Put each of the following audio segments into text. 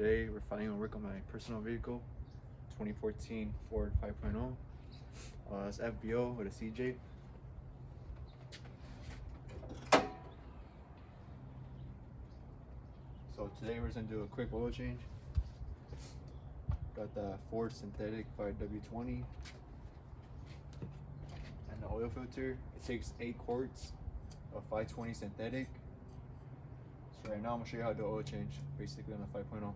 today we're finally gonna work on my personal vehicle, 2014 Ford 5.0. It's FBO with a CJ. So today we're just gonna do a quick oil change. Got the Ford Synthetic 5W20 and the oil filter. It takes 8 quarts of 520 synthetic. So right now I'm gonna show you how to do oil change, basically on the 5.0.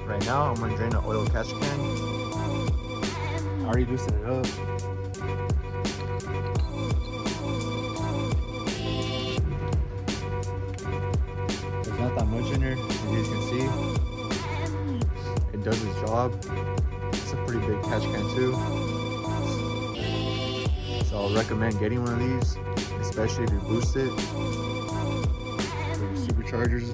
Right now I'm gonna drain the oil catch can. I already loosened it up. There's not that much in here, as you guys can see. It does its job. It's a pretty big catch can too. So I'll recommend getting one of these, especially if you boost it. For your superchargers.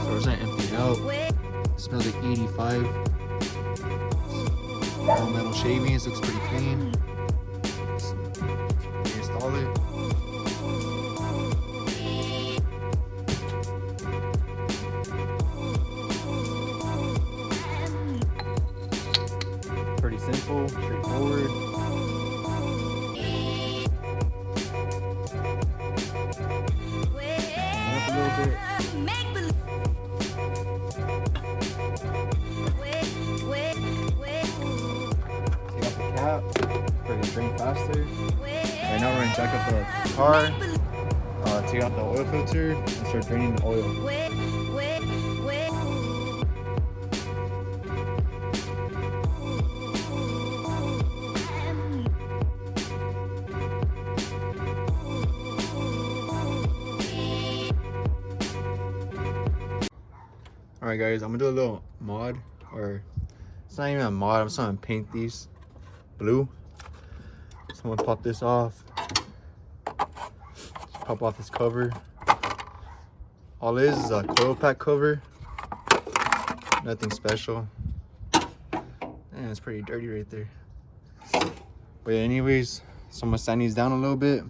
So we're just gonna empty it out. It smells like 85. All metal shavings, looks pretty clean. So, install it. Pretty simple, straightforward. Up a little bit. Take out the cap for it to drain faster. Right now we're gonna jack up the car, take out the oil filter, and start draining the oil. Alright guys, I'm gonna do a little mod, or it's not even a mod, I'm just gonna paint these blue. So I'm gonna pop this off, pop off this cover. All it is a coil pack cover, nothing special. Man, it's pretty dirty right there. But yeah, anyways, so I'm gonna sand these down a little bit,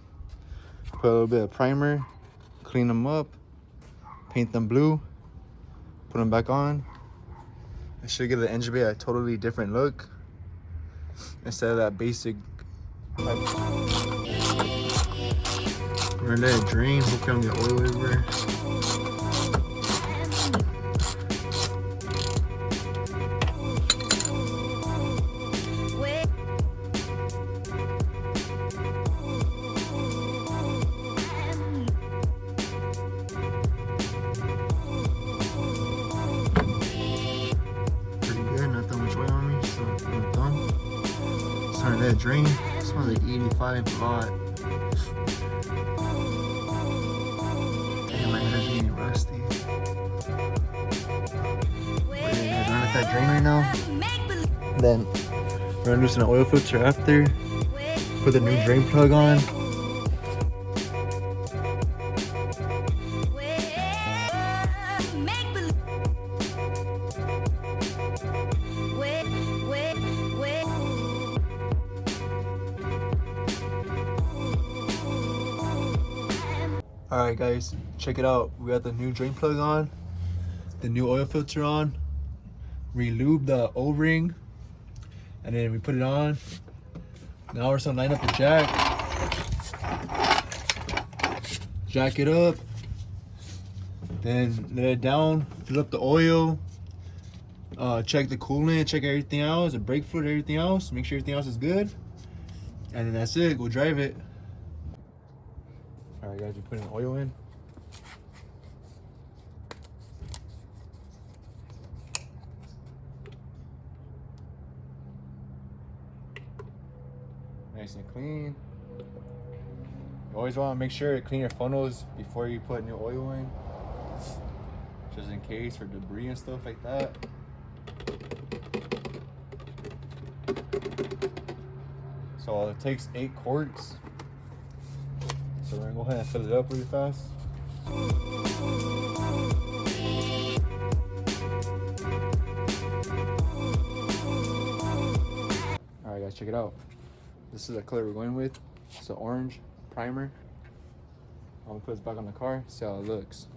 put a little bit of primer, clean them up, paint them blue, put them back on. It should give the engine bay a totally different look instead of that basic. We're gonna let it drain, hopefully I don't get oil everywhere. Let it drain. It smells like 85 a lot. Damn, my head is getting rusty. We're gonna let that drain right now. Then we're gonna loosen the oil filter after. Put the new drain plug on. Alright guys, check it out. We got the new drain plug on, the new oil filter on, re-lube the O-ring, and then we put it on. Now we're just gonna line up the jack it up, then let it down, fill up the oil, check the coolant, check everything else, the brake fluid, everything else, make sure everything else is good, and then that's it, go drive it. Alright guys, we're putting oil in. Nice and clean. You always want to make sure to clean your funnels before you put new oil in, just in case for debris and stuff like that. So it takes 8 quarts. So we're gonna go ahead and fill it up really fast. Alright guys, check it out. This is the color we're going with. It's an orange. primer. I'm gonna put this back on the car, see how it looks.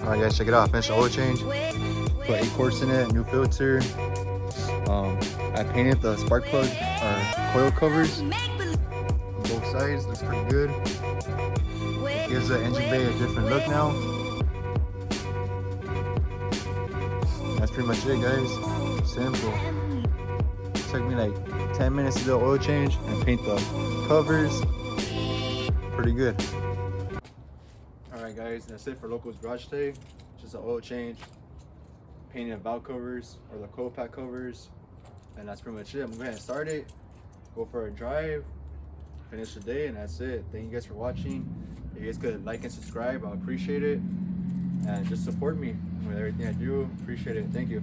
Alright guys, check it out. Finished the oil change. Put 8 quarts in it, new filter. I painted the spark plug or coil covers on both sides. Looks pretty good. Gives the engine bay a different look now. That's pretty much it, guys. Simple. Took me like 10 minutes to do the oil change and paint the covers. Pretty good. Alright guys, that's it for Locos.Garage today. Just an oil change, painting the valve covers or the coil pack covers, and that's pretty much it. I'm gonna go ahead and start it, go for a drive, finish the day, and that's it. Thank you guys for watching. If you guys could like and subscribe, I'll appreciate it. And just support me with everything I do. Appreciate it. Thank you.